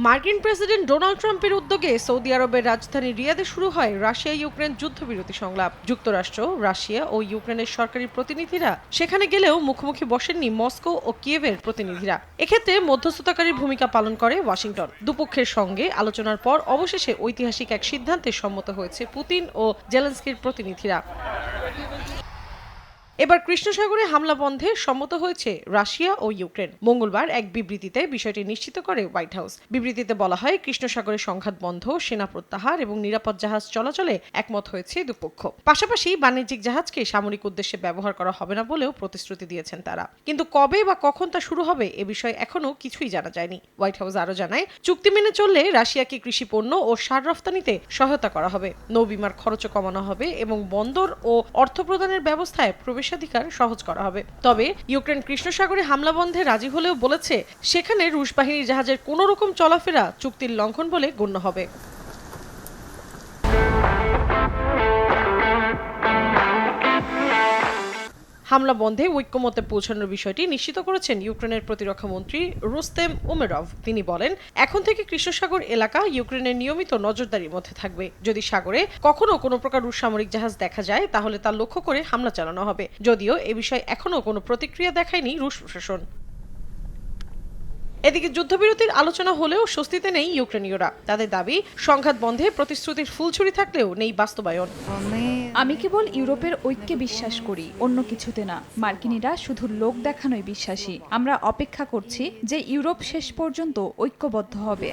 মার্কিন president Donald ট্রাম্পের উদ্যোগে সৌদি আরবের রাজধানী রিয়াদে শুরু হয় রাশিয়া ইউক্রেন যুদ্ধবিরতি সংলাপ। যুক্তরাষ্ট্র, রাশিয়া ও ইউক্রেনের সরকারি প্রতিনিধিরা সেখানে গেলেও মুখোমুখি বসেননি মস্কো ও কিয়েভের প্রতিনিধিরা। এক্ষেত্রে মধ্যস্থতাকারীর ভূমিকা পালন করে ওয়াশিংটন। দুপক্ষের সঙ্গে আলোচনার পর অবশেষে ঐতিহাসিক এক সিদ্ধান্তে সম্মত হয়েছে পুতিন ও জেলেনস্কির প্রতিনিধিরা। এবার কৃষ্ণ সাগরে হামলা বন্ধে সম্মত হয়েছে রাশিয়া ও ইউক্রেন। মঙ্গলবার এক বিবৃতিতে বিষয়টি নিশ্চিত করে হোয়াইট হাউস। বিবৃতিতে বলা হয়, কৃষ্ণ সাগরে সংঘাত বন্ধ, সেনা প্রত্যাহার এবং নিরাপদ জাহাজ চলাচলে একমত হয়েছে দুপক্ষ। পাশাপাশি বাণিজ্যিক জাহাজকে সামরিক উদ্দেশ্যে ব্যবহার করা হবে না বলেও প্রতিশ্রুতি দিয়েছেন তারা। কিন্তু কবে বা কখন তা শুরু হবে এ বিষয়ে এখনো কিছুই জানা যায়নি। হোয়াইট হাউস আরও জানায়, চুক্তি মেনে চললে রাশিয়াকে কৃষি পণ্য ও সার রফতানিতে সহায়তা করা হবে, নৌবিমার খরচও কমানো হবে এবং বন্দর ও অর্থ প্রদানের ব্যবস্থায় প্রবেশাধিকার সহজ করা হবে। তবে ইউক্রেন কৃষ্ণ সাগরে হামলা বন্ধে রাজি হলেও বলেছে, সেখানে রুশ বাহিনীর জাহাজের কোনো রকম চলাফেরা চুক্তির লঙ্ঘন বলে গণ্য হবে। হামলা বন্ধে ঐক্যমতে পৌঁছানোর বিষয়টি নিশ্চিত করেছেন ইউক্রেনের প্রতিরক্ষা মন্ত্রী রুস্তেম উমেরভ। তিনি বলেন, এখন থেকে কৃষ্ণ সাগর এলাকা ইউক্রেনের নিয়মিত নজরদারির মধ্যে থাকবে। যদি সাগরে কখনো কোনো প্রকার রুশ সামরিক জাহাজ দেখা যায় তাহলে তা লক্ষ্য করে হামলা চালানো হবে। যদিও এ বিষয়ে এখনো কোনো প্রতিক্রিয়া দেখায়নি রুশ প্রশাসন। এদিকে যুদ্ধবিরতির আলোচনা হলেও স্বস্তিতে নেই ইউক্রেনীয়রা। তাদের দাবি, সংঘাত বন্ধে প্রতিশ্রুতির ফুলছুরি থাকলেও নেই বাস্তবায়ন। আমি কেবল ইউরোপের ঐক্যে বিশ্বাস করি, অন্য কিছুতে না। মার্কিনীরা শুধু লোক দেখানোই বিশ্বাসী। আমরা অপেক্ষা করছি যে ইউরোপ শেষ পর্যন্ত ঐক্যবদ্ধ হবে।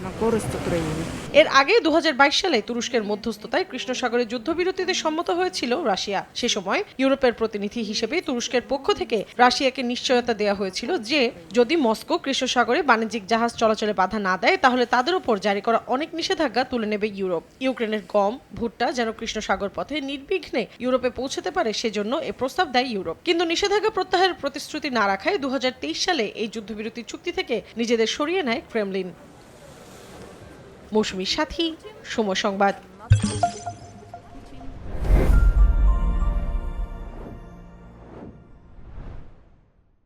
এর আগে 2022 সালে তুরস্কের মধ্যস্থতায় কৃষ্ণ সাগরে যুদ্ধবিরতিতে সম্মত হয়েছিল রাশিয়া। সে সময় ইউরোপের প্রতিনিধি হিসেবে তুরস্কের পক্ষ থেকে রাশিয়াকে নিশ্চয়তা দেওয়া হয়েছিল যে যদি মস্কো কৃষ্ণ সাগরে বাণিজ্যিক জাহাজ চলাচলে বাধা না দেয় তাহলে তাদের উপর জারি করা অনেক নিষেধাজ্ঞা তুলে নেবে ইউরোপ। ইউক্রেনের গম, ভুট্টা যেন কৃষ্ণ সাগর পথে নির্বিঘ্নে ইউরোপে পৌঁছতে পারে সেজন্য এ প্রস্তাব দেয় ইউরোপ। কিন্তু নিষেধাজ্ঞা প্রত্যাহারের প্রতিশ্রুতি না রাখায় 2023 সালে এই যুদ্ধবিরতি চুক্তি থেকে নিজেদের সরিয়ে নেয় ক্রেমলিন। মৌসুমীর সাথী, সময় সংবাদ।